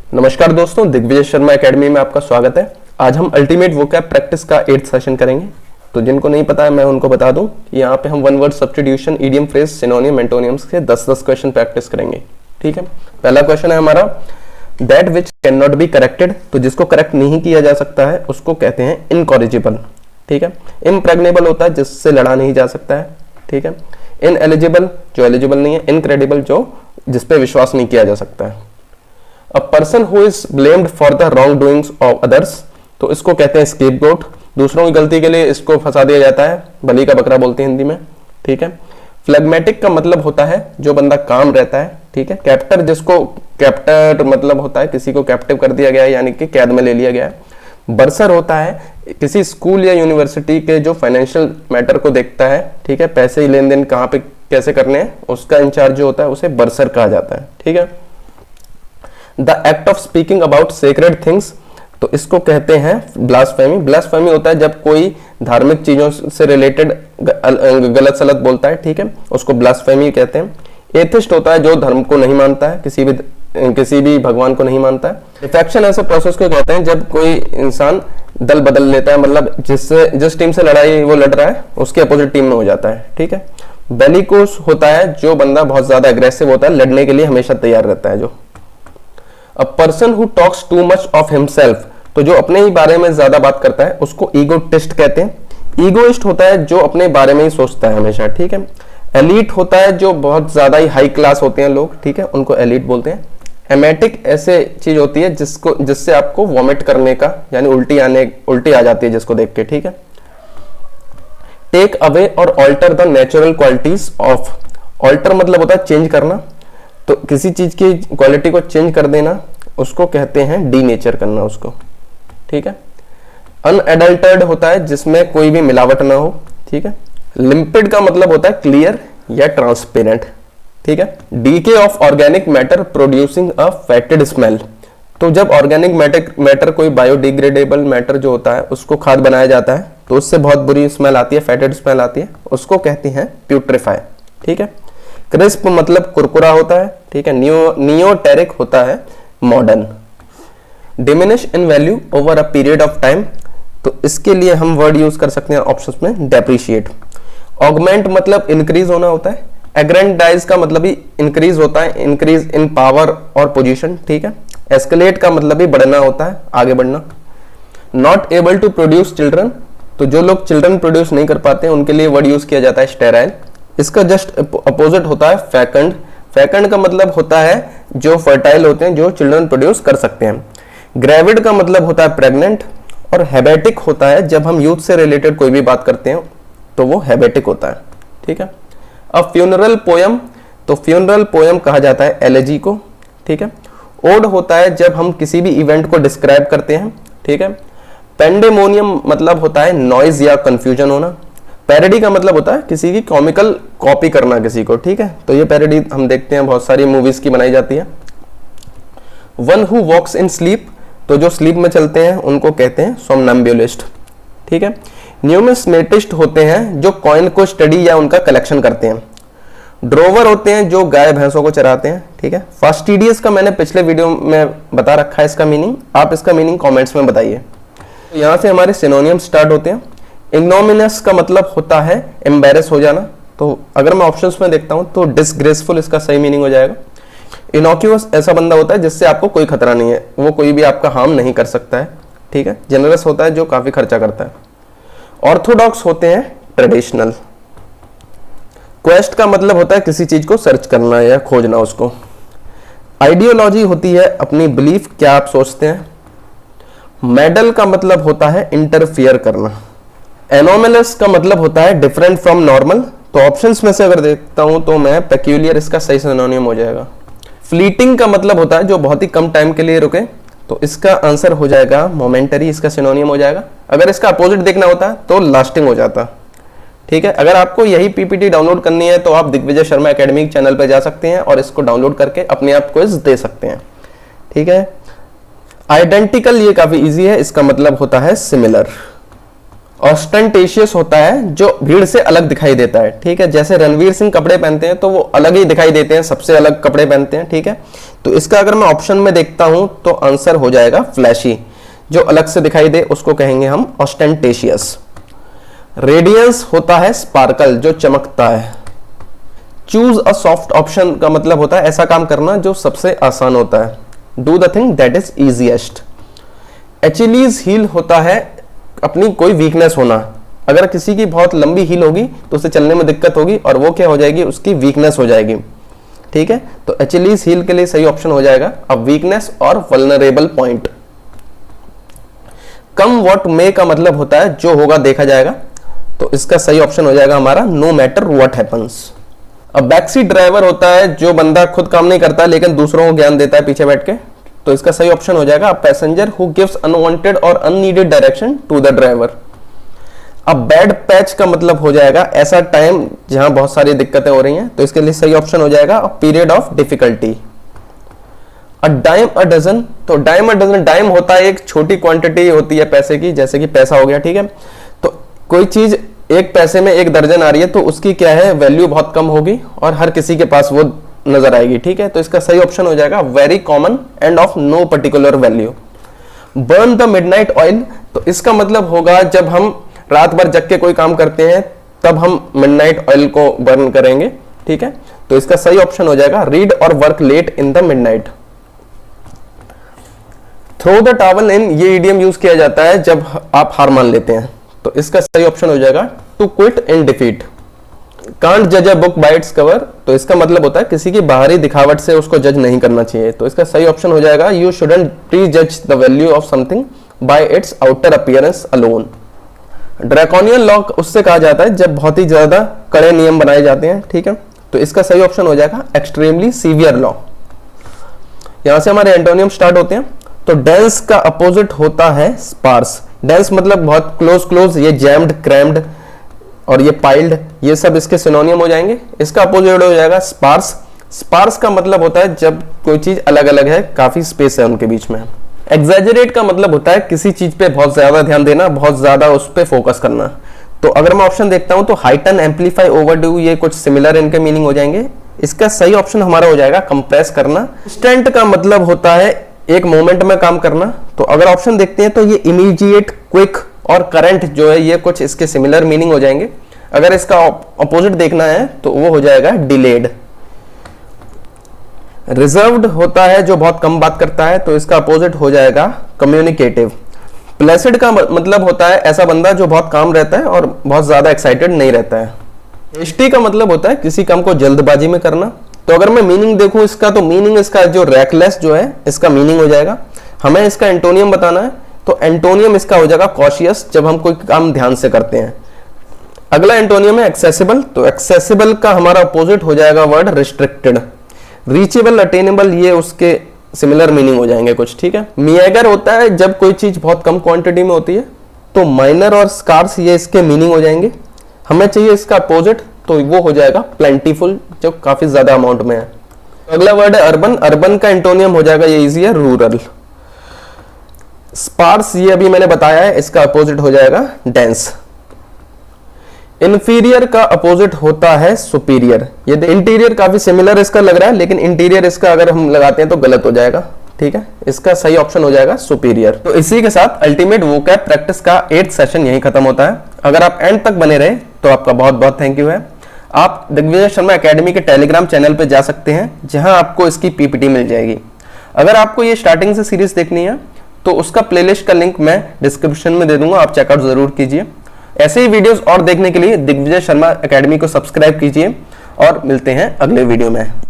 नमस्कार दोस्तों, दिग्विजय शर्मा एकेडमी में आपका स्वागत है। आज हम अल्टीमेट वोकैब प्रैक्टिस का 8th सेशन करेंगे। तो जिनको नहीं पता है मैं उनको बता दूं कि यहाँ पे हम one word substitution, idiom, phrase, सिनोनियम, एंटोनियम्स के 10-10 क्वेश्चन प्रैक्टिस करेंगे। ठीक है, पहला क्वेश्चन है हमारा that which can not be corrected. तो जिसको करेक्ट नहीं किया जा सकता है उसको कहते हैं इनकॉरिजिबल। ठीक है, इम्प्रेग्नेबल होता है जिससे लड़ा नहीं जा सकता है। ठीक है, इनएलिजिबल जो एलिजिबल नहीं है, इनक्रेडिबल जो जिसपे विश्वास नहीं किया जा सकता है। A person who is blamed for the wrong doings of others, तो इसको कहते हैं स्केपगोट। दूसरों की गलती के लिए इसको फंसा दिया जाता है, बलि का बकरा बोलते हैं हिंदी में। ठीक है, फ्लेगमेटिक का मतलब होता है जो बंदा काम रहता है। ठीक है, कैप्टर, जिसको कैप्टर मतलब होता है किसी को कैप्टिव कर दिया गया है, यानी कि कैद में ले लिया गया है। बर्सर होता है किसी स्कूल या यूनिवर्सिटी के जो फाइनेंशियल मैटर को देखता है। ठीक है, पैसे लेन देन कहाँ पे कैसे करने हैं, उसका इंचार्ज जो होता है उसे बर्सर कहा जाता है। ठीक है, the act of speaking about sacred things, तो इसको कहते हैं ब्लास्फेमी। ब्लास्फेमी होता है जब कोई धार्मिक चीजों से रिलेटेड गलत सलत बोलता है। ठीक है, उसको ब्लास्फेमी कहते हैं। एथिस्ट होता है जो धर्म को नहीं मानता है, किसी भी भगवान को नहीं मानता है। डिफेक्शन ऐसे प्रोसेस को कहते हैं जब कोई इंसान दल बदल लेता है, मतलब जिस टीम से लड़ाई वो लड़ रहा है उसके अपोजिट टीम में हो जाता है। ठीक है, बेलिकोस होता है जो बंदा बहुत ज्यादा अग्रेसिव होता है, लड़ने के लिए हमेशा तैयार रहता है जो। A person who talks too much of himself, तो जो अपने ही बारे में ज्यादा बात करता है उसको ईगोटिस्ट कहते हैं। ईगोइस्ट होता है जो अपने बारे में ही सोचता है हमेशा। ठीक है, एलीट होता है जो बहुत ज्यादा ही हाई क्लास होते हैं लोग। ठीक है, उनको एलीट बोलते हैं। एमेटिक ऐसे चीज होती है जिससे आपको वॉमिट करने का यानी उल्टी आ जाती है जिसको देख के। ठीक है, टेक अवे और alter the natural qualities of, alter मतलब होता है चेंज करना, तो किसी चीज की क्वालिटी को चेंज कर देना उसको कहते हैं डीनेचर करना उसको। ठीक है, अनएडल्टर्ड होता है जिसमें कोई भी मिलावट ना हो। ठीक है, लिम्पिड का मतलब होता है क्लियर या ट्रांसपेरेंट। ठीक है, decay of organic matter producing a fetid smell, तो जब ऑर्गेनिक मैटर कोई बायोडिग्रेडेबल मैटर जो होता है उसको खाद बनाया जाता है तो उससे बहुत बुरी स्मेल आती है, फेटेड स्मेल आती है, उसको कहते हैं प्यूट्रीफाई। ठीक है, क्रिस्प मतलब कुरकुरा होता है। ठीक है, नियोटेरिक होता है modern. Diminish in value over a period of time, तो इसके लिए हम वर्ड यूज कर सकते हैं ऑप्शंस में डेप्रिशिएट। ऑगमेंट मतलब इंक्रीज होना होता है। एग्रेंडाइज का मतलब भी इंक्रीज होता है, इंक्रीज इन पावर और पोजीशन। ठीक है, एस्केलेट का मतलब भी बढ़ना होता है, आगे बढ़ना। Not able to produce children, तो जो लोग चिल्ड्रन प्रोड्यूस नहीं कर पाते हैं उनके लिए वर्ड यूज किया जाता है स्टेराइल। इसका जस्ट अपोजिट होता है फैकंड। फैकंड का मतलब होता है जो फर्टाइल होते हैं, जो चिल्ड्रन प्रोड्यूस कर सकते हैं। ग्रेविड का मतलब होता है प्रेग्नेंट। और हेबेटिक होता है जब हम यूथ से रिलेटेड कोई भी बात करते हैं तो वो हेबेटिक होता है। ठीक है, अब फ्यूनरल पोयम, तो फ्यूनरल पोयम कहा जाता है एलेजी को। ठीक है, ओड होता है जब हम किसी भी इवेंट को डिस्क्राइब करते हैं। ठीक है, पेंडेमोनियम मतलब होता है नॉइज या कंफ्यूजन होना। पैरोडी का मतलब होता है किसी की कॉमिकल कॉपी करना किसी को। ठीक है, तो ये पैरोडी हम देखते हैं बहुत सारी मूवीज की बनाई जाती है। One who walks in sleep, तो जो स्लीप में चलते हैं उनको कहते हैं सोमनम्बुलिस्ट। ठीक है, न्यूमिस्मेटिस्ट होते हैं जो कॉइन को स्टडी या उनका कलेक्शन करते हैं। ड्रोवर होते हैं जो गाय भैंसों को चराते हैं। ठीक है, फास्टिडियस का मैंने पिछले वीडियो में बता रखा है इसका मीनिंग, आप इसका मीनिंग कमेंट्स में बताइए। तो यहाँ से हमारे सिनोनियम स्टार्ट होते हैं। इग्नोमिनस का मतलब होता है एम्बेरस हो जाना, तो अगर मैं ऑप्शंस में देखता हूँ तो डिसग्रेसफुल इसका सही मीनिंग हो जाएगा। इनोक्यूअस ऐसा बंदा होता है जिससे आपको कोई खतरा नहीं है, वो कोई भी आपका हार्म नहीं कर सकता है। ठीक है, जेनरस होता है जो काफी खर्चा करता है। ऑर्थोडॉक्स होते हैं ट्रेडिशनल। क्वेस्ट का मतलब होता है किसी चीज को सर्च करना या खोजना उसको। आइडियोलॉजी होती है अपनी बिलीफ, क्या आप सोचते हैं। मेडल का मतलब होता है इंटरफियर करना। एनोमलस का मतलब होता है डिफरेंट फ्रॉम नॉर्मल, तो ऑप्शंस में से अगर देखता हूं तो मैं पेक्यूलियर इसका सही सिनोनियम हो जाएगा। फ्लीटिंग का मतलब होता है जो बहुत ही कम टाइम के लिए रुके, तो इसका आंसर हो जाएगा मोमेंटरी, इसका सिनोनियम हो जाएगा। अगर इसका अपोजिट देखना होता तो लास्टिंग हो जाता। ठीक है, अगर आपको यही पीपीटी डाउनलोड करनी है तो आप दिग्विजय शर्मा एकेडमी चैनल पर जा सकते हैं और इसको डाउनलोड करके अपने आप क्विज दे सकते हैं। ठीक है, आइडेंटिकल ये काफी इजी है, इसका मतलब होता है सिमिलर। ऑस्टेंटेशियस होता है जो भीड़ से अलग दिखाई देता है। ठीक है, जैसे रणवीर सिंह कपड़े पहनते हैं तो वो अलग ही दिखाई देते हैं, सबसे अलग कपड़े पहनते हैं। ठीक है, तो इसका अगर मैं ऑप्शन में देखता हूं तो आंसर हो जाएगा फ्लैशी। जो अलग से दिखाई दे उसको कहेंगे हम ऑस्टेंटेशियस। रेडियंस होता है स्पार्कल, जो चमकता है। चूज अ सॉफ्ट ऑप्शन का मतलब होता है ऐसा काम करना जो सबसे आसान होता है। Do the thing that is easiest. Achilles heel होता है अपनी कोई वीकनेस होना। अगर किसी की बहुत लंबी हील होगी तो उसे चलने में दिक्कत होगी और वो क्या हो जाएगी, उसकी वीकनेस हो जाएगी। ठीक है, तो एचिलीज हील के लिए सही ऑप्शन हो जाएगा अब वीकनेस और वल्नरेबल पॉइंट। कम व्हाट मे का मतलब होता है जो होगा देखा जाएगा, तो इसका सही ऑप्शन हो जाएगा हमारा नो मैटर व्हाट हैपेंस। अब बैकसीट ड्राइवर होता है जो बंदा खुद काम नहीं करता लेकिन दूसरों को ज्ञान देता है पीछे बैठ के, तो इसका सही ऑप्शन हो जाएगा पैसेंजर हु गिव्स अनवांटेड और unneeded direction to the driver. अब बैड पैच का मतलब हो जाएगा ऐसा टाइम जहां बहुत सारी दिक्कतें हो रही हैं, तो इसके लिए सही ऑप्शन हो जाएगा period of difficulty. A dime a dozen, तो डाइम अ डजन, डाइम होता है एक छोटी क्वांटिटी होती है पैसे की, जैसे कि पैसा हो गया। ठीक है, तो कोई चीज एक पैसे में एक दर्जन आ रही है तो उसकी क्या है वैल्यू बहुत कम होगी और हर किसी के पास वो नजर आएगी। ठीक है, तो इसका सही ऑप्शन हो जाएगा very common and of no particular value. Burn the midnight oil, तो इसका मतलब होगा जब हम रात भर जग के कोई काम करते हैं तब हम मिडनाइट ऑयल को बर्न करेंगे। ठीक है, तो इसका सही ऑप्शन हो जाएगा रीड और work late in the midnight. Throw the towel in, ये इडियम यूज किया जाता है जब आप हार मान लेते हैं, तो इसका सही ऑप्शन हो जाएगा to quit in defeat. Can't जज a book by its cover, तो इसका मतलब होता है किसी की बाहरी दिखावट से उसको जज नहीं करना चाहिए, तो इसका सही ऑप्शन हो जाएगा यू शुडंट प्री जज the value of something bye it's outer appearance alone. Draconian law उससे कहा जाता है जब बहुत ही ज्यादा कड़े नियम बनाए जाते हैं। ठीक है, तो इसका सही ऑप्शन हो जाएगा एक्सट्रीमली सीवियर लॉ। यहां से हमारे एंटोनियम स्टार्ट होते हैं। तो डेंस का अपोजिट होता है स्पार्स। डेंस मतलब बहुत क्लोज, ये जैम्ड, क्रैम्ड और ये पाइल्ड, ये सब इसके सिनोनियम हो जाएंगे। इसका अपोजिट हो जाएगा स्पार्स। स्पार्स का मतलब होता है जब कोई चीज अलग अलग है, काफी स्पेस है उनके बीच में। एग्जैजरेट का मतलब होता है किसी चीज पे बहुत ज्यादा ध्यान देना, बहुत ज्यादा उस पे फोकस करना। तो अगर मैं ऑप्शन देखता हूं तो हाइटन, एम्पलीफाई, ओवरडू, ये कुछ सिमिलर इनके मीनिंग हो जाएंगे। इसका सही ऑप्शन हमारा हो जाएगा कंप्रेस करना। इंस्टेंट का मतलब होता है एक मोमेंट में काम करना, तो अगर ऑप्शन देखते हैं तो ये इमीडिएट, क्विक और करंट जो है ये कुछ इसके सिमिलर मीनिंग हो जाएंगे। अगर इसका अपोजिट देखना है तो वो हो जाएगा डिलेड। रिजर्व्ड होता है जो बहुत कम बात करता है, तो इसका अपोजिट हो जाएगा कम्युनिकेटिव। प्लेसिड का मतलब होता है ऐसा बंदा जो बहुत काम रहता है और बहुत ज्यादा एक्साइटेड नहीं रहता है। हेस्टी का मतलब होता है किसी काम को जल्दबाजी में करना। तो अगर मैं मीनिंग देखूं इसका, तो मीनिंग इसका जो रेकलेस जो है इसका मीनिंग हो जाएगा। हमें इसका एंटोनियम बताना है, तो एंटोनियम इसका हो जाएगा कॉशियस, जब हम कोई काम ध्यान से करते हैं। अगला एंटोनियम है एक्सेसिबल, तो एक्सेसिबल का हमारा अपोजिट हो जाएगा वर्ड रिस्ट्रिक्टेड। रीचेबल, अटेनेबल, ये उसके सिमिलर मीनिंग हो जाएंगे कुछ। ठीक है, मिएगर होता है जब कोई चीज बहुत कम क्वांटिटी में होती है, तो माइनर और स्कार्स ये इसके मीनिंग हो जाएंगे। हमें चाहिए इसका अपोजिट, तो वो हो जाएगा प्लेंटीफुल, जो काफी ज्यादा अमाउंट में है। अगला वर्ड है अर्बन। अर्बन का एंटोनियम हो जाएगा, ये इजी है, रूरल। स्पार्स ये अभी मैंने बताया है, इसका अपोजिट हो जाएगा डेंस। इंफीरियर का अपोजिट होता है सुपीरियर। ये इंटीरियर काफी सिमिलर इसका लग रहा है, लेकिन इंटीरियर इसका अगर हम लगाते हैं तो गलत हो जाएगा। ठीक है, इसका सही ऑप्शन हो जाएगा सुपीरियर। तो इसी के साथ अल्टीमेट वोकैब प्रैक्टिस का 8th सेशन यहीं खत्म होता है। अगर आप एंड तक बने रहे तो आपका बहुत बहुत थैंक यू है। आप दिग्विजय शर्मा एकेडमी के टेलीग्राम चैनल पे जा सकते हैं, जहां आपको इसकी पीपीटी मिल जाएगी। अगर आपको ये स्टार्टिंग से सीरीज देखनी है तो उसका प्लेलिस्ट का लिंक मैं डिस्क्रिप्शन में दे दूंगा, आप चेकआउट जरूर कीजिए। ऐसे ही वीडियोस और देखने के लिए दिग्विजय शर्मा एकेडमी को सब्सक्राइब कीजिए और मिलते हैं अगले वीडियो में।